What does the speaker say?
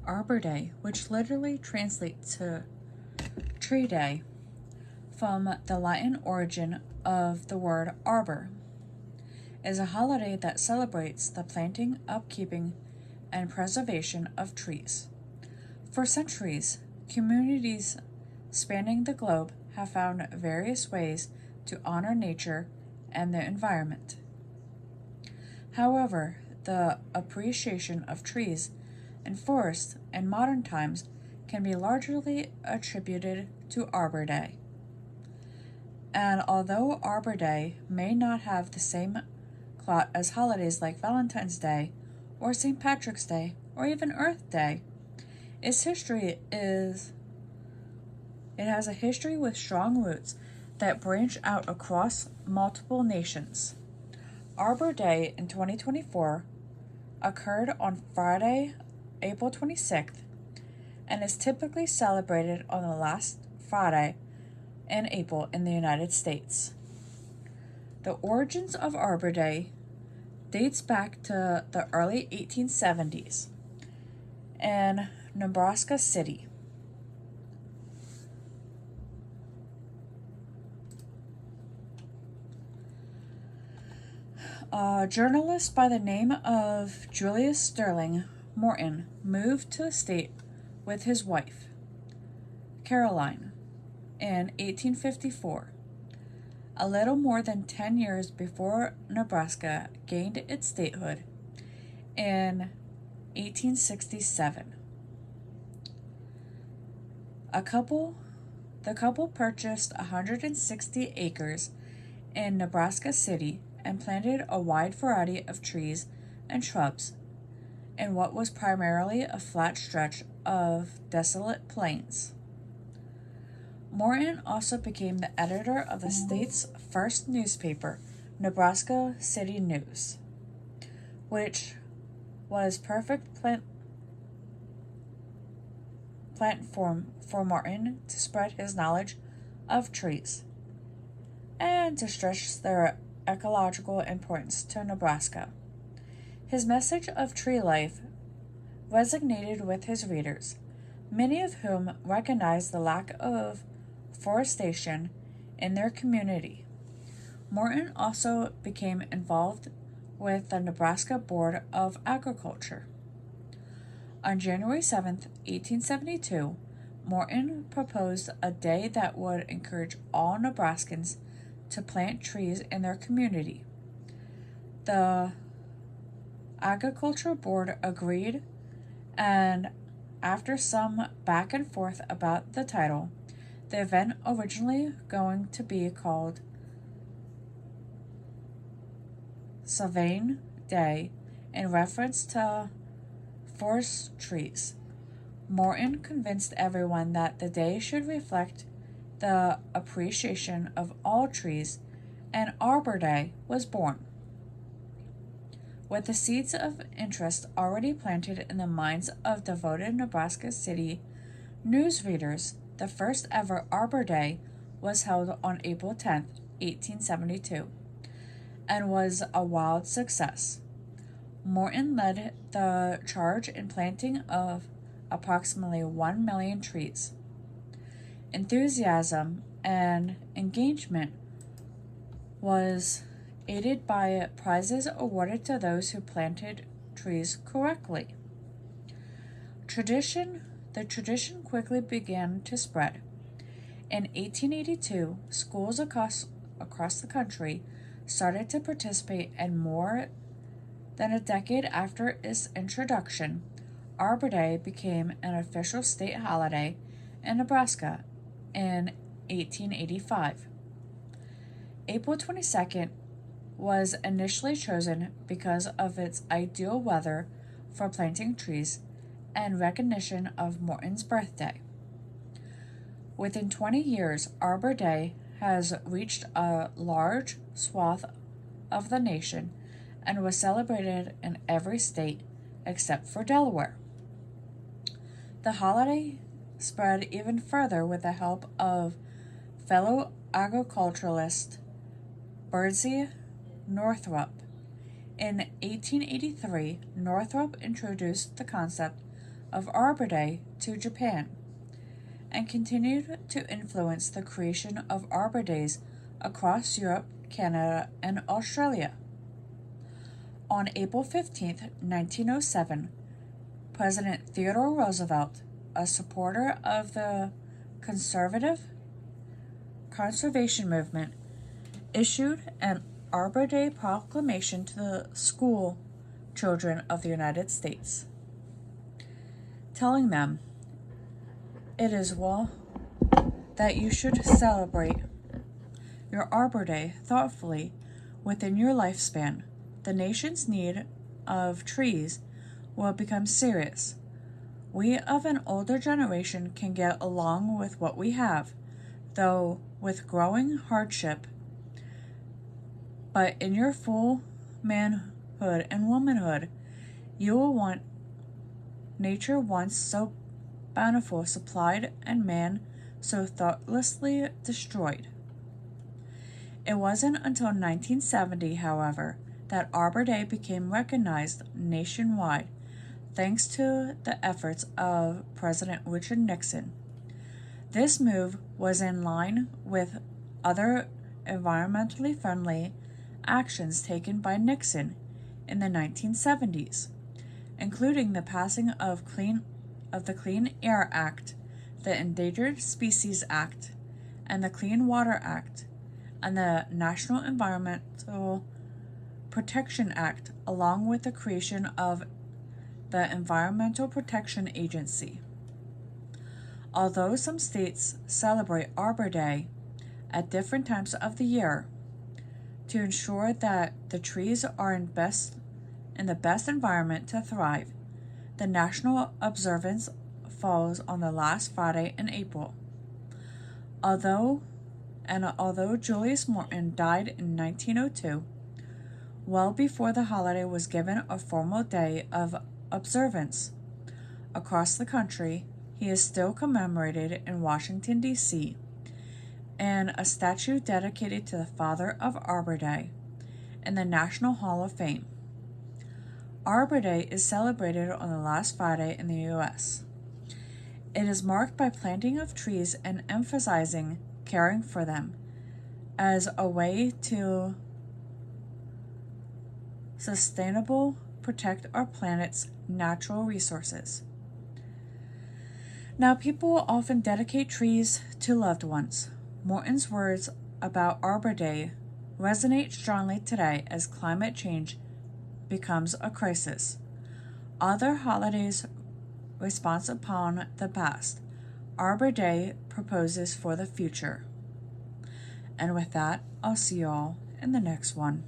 Arbor Day, which literally translates to Tree Day, from the Latin origin of the word arbor, is a holiday that celebrates the planting, upkeeping, and preservation of trees. For centuries, communities spanning the globe have found various ways to honor nature and the environment. However, the appreciation of trees and forests in modern times can be largely attributed to Arbor Day. And although Arbor Day may not have the same clout as holidays like Valentine's Day or St. Patrick's Day or even Earth Day, its history is it has a history with strong roots that branch out across multiple nations. Arbor Day in 2024 occurred on Friday, April 26th, and is typically celebrated on the last Friday in April in the United States. The origins of Arbor Day dates back to the early 1870s in Nebraska City. A journalist by the name of Julius Sterling Morton moved to the state with his wife, Caroline, in 1854, a little more than 10 years before Nebraska gained its statehood in 1867. The couple purchased 160 acres in Nebraska City and planted a wide variety of trees and shrubs in what was primarily a flat stretch of desolate plains. Morton also became the editor of the state's first newspaper, Nebraska City News, which was perfect platform for Morton to spread his knowledge of trees and to stress their ecological importance to Nebraska. His message of tree life resonated with his readers, many of whom recognized the lack of forestation in their community. Morton also became involved with the Nebraska Board of Agriculture. On January 7, 1872, Morton proposed a day that would encourage all Nebraskans to plant trees in their community. The Agriculture Board agreed, and after some back and forth about the title, the event originally going to be called Savane Day in reference to forest trees. Morton convinced everyone that the day should reflect the appreciation of all trees, and Arbor Day was born. With the seeds of interest already planted in the minds of devoted Nebraska City news readers, the first ever Arbor Day was held on April 10, 1872, and was a wild success. Morton led the charge in planting of approximately 1 million trees. Enthusiasm and engagement was aided by prizes awarded to those who planted trees correctly. The tradition quickly began to spread. In 1882, schools across the country started to participate, and more than a decade after its introduction, Arbor Day became an official state holiday in Nebraska in 1885. April 22nd was initially chosen because of its ideal weather for planting trees and recognition of Morton's birthday. Within 20 years, Arbor Day has reached a large swath of the nation and was celebrated in every state except for Delaware. The holiday spread even further with the help of fellow agriculturalist Birdsey Northrop. In 1883, Northrop introduced the concept of Arbor Day to Japan and continued to influence the creation of Arbor Days across Europe, Canada, and Australia. On April 15, 1907, President Theodore Roosevelt, a supporter of the conservative conservation movement, issued an Arbor Day proclamation to the school children of the United States, telling them, "It is well that you should celebrate your Arbor Day thoughtfully within your lifespan. The nation's need of trees will become serious. We of an older generation can get along with what we have, though with growing hardship. But in your full manhood and womanhood, you will want nature once so bountiful supplied and man so thoughtlessly destroyed." It wasn't until 1970, however, that Arbor Day became recognized nationwide, thanks to the efforts of President Richard Nixon. This move was in line with other environmentally friendly actions taken by Nixon in the 1970s, including the passing of the Clean Air Act, the Endangered Species Act, and the Clean Water Act, and the National Environmental Protection Act, along with the creation of the Environmental Protection Agency. Although some states celebrate Arbor Day at different times of the year to ensure that the trees are in the best environment to thrive, the national observance falls on the last Friday in April. Although Julius Morton died in 1902, well before the holiday was given a formal day of observance across the country, he is still commemorated in Washington, D.C., and a statue dedicated to the father of Arbor Day in the National Hall of Fame. Arbor Day is celebrated on the last Friday in the U.S. It is marked by planting of trees and emphasizing caring for them as a way to sustainably protect our planet's natural resources. Now, people often dedicate trees to loved ones. Morton's words about Arbor Day resonate strongly today as climate change becomes a crisis. Other holidays response upon the past. Arbor Day proposes for the future. And with that, I'll see you all in the next one.